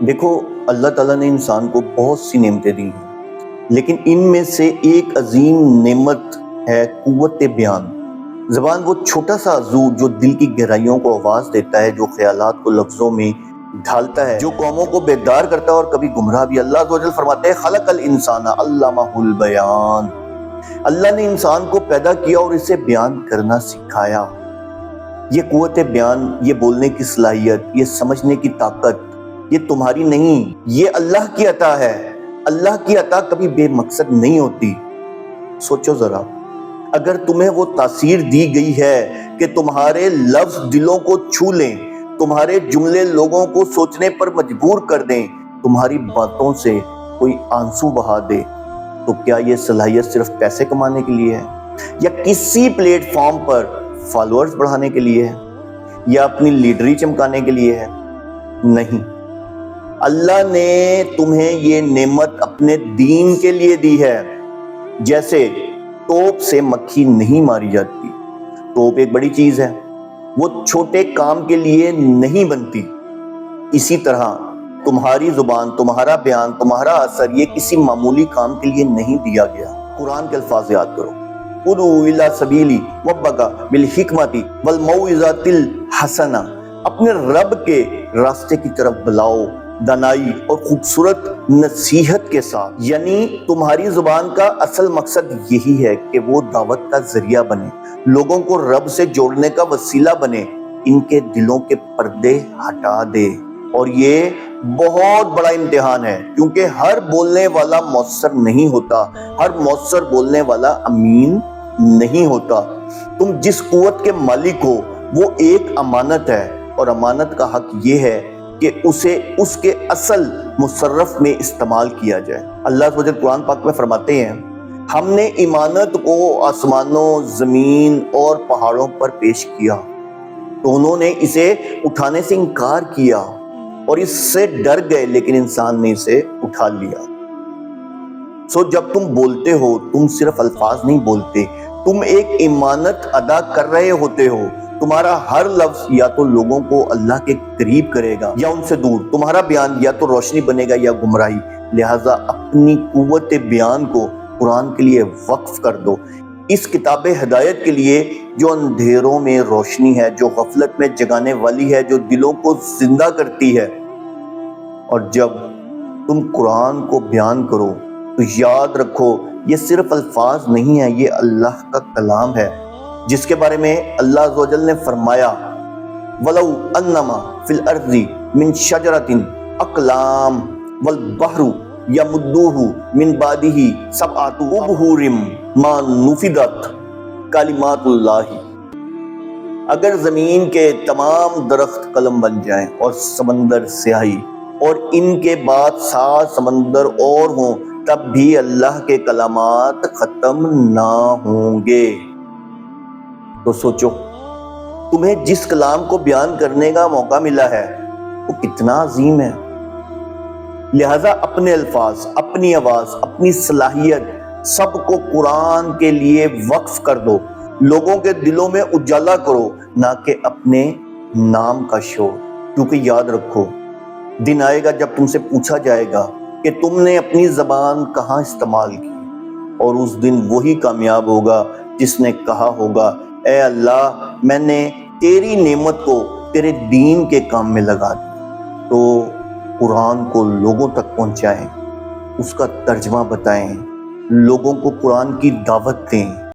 دیکھو، اللہ تعالیٰ نے انسان کو بہت سی نعمتیں دی ہیں، لیکن ان میں سے ایک عظیم نعمت ہے قوت بیان۔ زبان وہ چھوٹا سا عضو جو دل کی گہرائیوں کو آواز دیتا ہے، جو خیالات کو لفظوں میں ڈھالتا ہے، جو قوموں کو بیدار کرتا ہے اور کبھی گمراہ بھی۔ اللہ عز و جل فرماتے ہیں خلق الانسان علمہ البیان۔ اللہ نے انسان کو پیدا کیا اور اسے بیان کرنا سکھایا۔ یہ قوت بیان، یہ بولنے کی صلاحیت، یہ سمجھنے کی طاقت، یہ تمہاری نہیں، یہ اللہ کی عطا ہے۔ اللہ کی عطا کبھی بے مقصد نہیں ہوتی۔ سوچو ذرا، اگر تمہیں وہ تاثیر دی گئی ہے کہ تمہارے لفظ دلوں کو چھو لیں، تمہارے جملے لوگوں کو سوچنے پر مجبور کر دیں، تمہاری باتوں سے کوئی آنسو بہا دے، تو کیا یہ صلاحیت صرف پیسے کمانے کے لیے ہے، یا کسی پلیٹ فارم پر فالوورز بڑھانے کے لیے ہے، یا اپنی لیڈری چمکانے کے لیے ہے؟ نہیں، اللہ نے تمہیں یہ نعمت اپنے دین کے لیے دی ہے۔ جیسے توپ سے مکھی نہیں ماری جاتی، توپ ایک بڑی چیز ہے، وہ چھوٹے کام کے لیے نہیں بنتی، اسی طرح تمہاری زبان، تمہارا بیان، تمہارا اثر یہ کسی معمولی کام کے لیے نہیں دیا گیا۔ قرآن کے الفاظ یاد کرو، ادعو الی سبیل ربک بالحکمۃ والموعظۃ الحسنہ، اپنے رب کے راستے کی طرف بلاؤ دانائی اور خوبصورت نصیحت کے ساتھ۔ یعنی تمہاری زبان کا اصل مقصد یہی ہے کہ وہ دعوت کا ذریعہ بنے، لوگوں کو رب سے جوڑنے کا وسیلہ بنے، ان کے دلوں کے پردے ہٹا دے۔ اور یہ بہت بڑا امتحان ہے، کیونکہ ہر بولنے والا مؤثر نہیں ہوتا، ہر مؤثر بولنے والا امین نہیں ہوتا۔ تم جس قوت کے مالک ہو وہ ایک امانت ہے، اور امانت کا حق یہ ہے کہ اسے اس کے اصل مصرف میں استعمال کیا جائے۔ اللہ عز و جل قرآن پاک میں فرماتے ہیں ہم نے امانت کو آسمانوں، زمین اور پہاڑوں پر پیش کیا، تو انہوں نے اسے اٹھانے سے انکار کیا اور اس سے ڈر گئے، لیکن انسان نے اسے اٹھا لیا۔ جب تم بولتے ہو تم صرف الفاظ نہیں بولتے، تم ایک امانت ادا کر رہے ہوتے ہو۔ تمہارا ہر لفظ یا تو لوگوں کو اللہ کے قریب کرے گا یا ان سے دور، تمہارا بیان یا تو روشنی بنے گا یا گمراہی۔ لہٰذا اپنی قوت بیان کو قرآن کے لیے وقف کر دو، اس کتاب ہدایت کے لیے جو اندھیروں میں روشنی ہے، جو غفلت میں جگانے والی ہے، جو دلوں کو زندہ کرتی ہے۔ اور جب تم قرآن کو بیان کرو تو یاد رکھو یہ صرف الفاظ نہیں ہے، یہ اللہ کا کلام ہے، جس کے بارے میں اللہ عز و جل نے فرمایا وَلَوْ أَنَّمَا فِي الْأَرْضِ مِنْ شَجَرَةٍ أَقْلَامٌ وَالْبَحْرُ يَمُدُّهُ مِنْ بَعْدِهِ سَبْعَةُ أَبْحُرٍ مَا نُفِدَتْ کلمات اللہ۔ اگر زمین کے تمام درخت قلم بن جائیں اور سمندر سیاہی، اور ان کے بعد 7 سمندر اور ہوں، تب بھی اللہ کے کلمات ختم نہ ہوں گے۔ تو سوچو، تمہیں جس کلام کو بیان کرنے کا موقع ملا ہے وہ کتنا عظیم ہے۔ لہٰذا اپنے الفاظ، اپنی آواز، اپنی صلاحیت سب کو قرآن کے لیے وقف کر دو، لوگوں کے دلوں میں اجالا کرو، نہ کہ اپنے نام کا شور۔ کیونکہ یاد رکھو، دن آئے گا جب تم سے پوچھا جائے گا کہ تم نے اپنی زبان کہاں استعمال کی، اور اس دن وہی کامیاب ہوگا جس نے کہا ہوگا اے اللہ میں نے تیری نعمت کو تیرے دین کے کام میں لگا دیا۔ تو قرآن کو لوگوں تک پہنچائیں، اس کا ترجمہ بتائیں، لوگوں کو قرآن کی دعوت دیں۔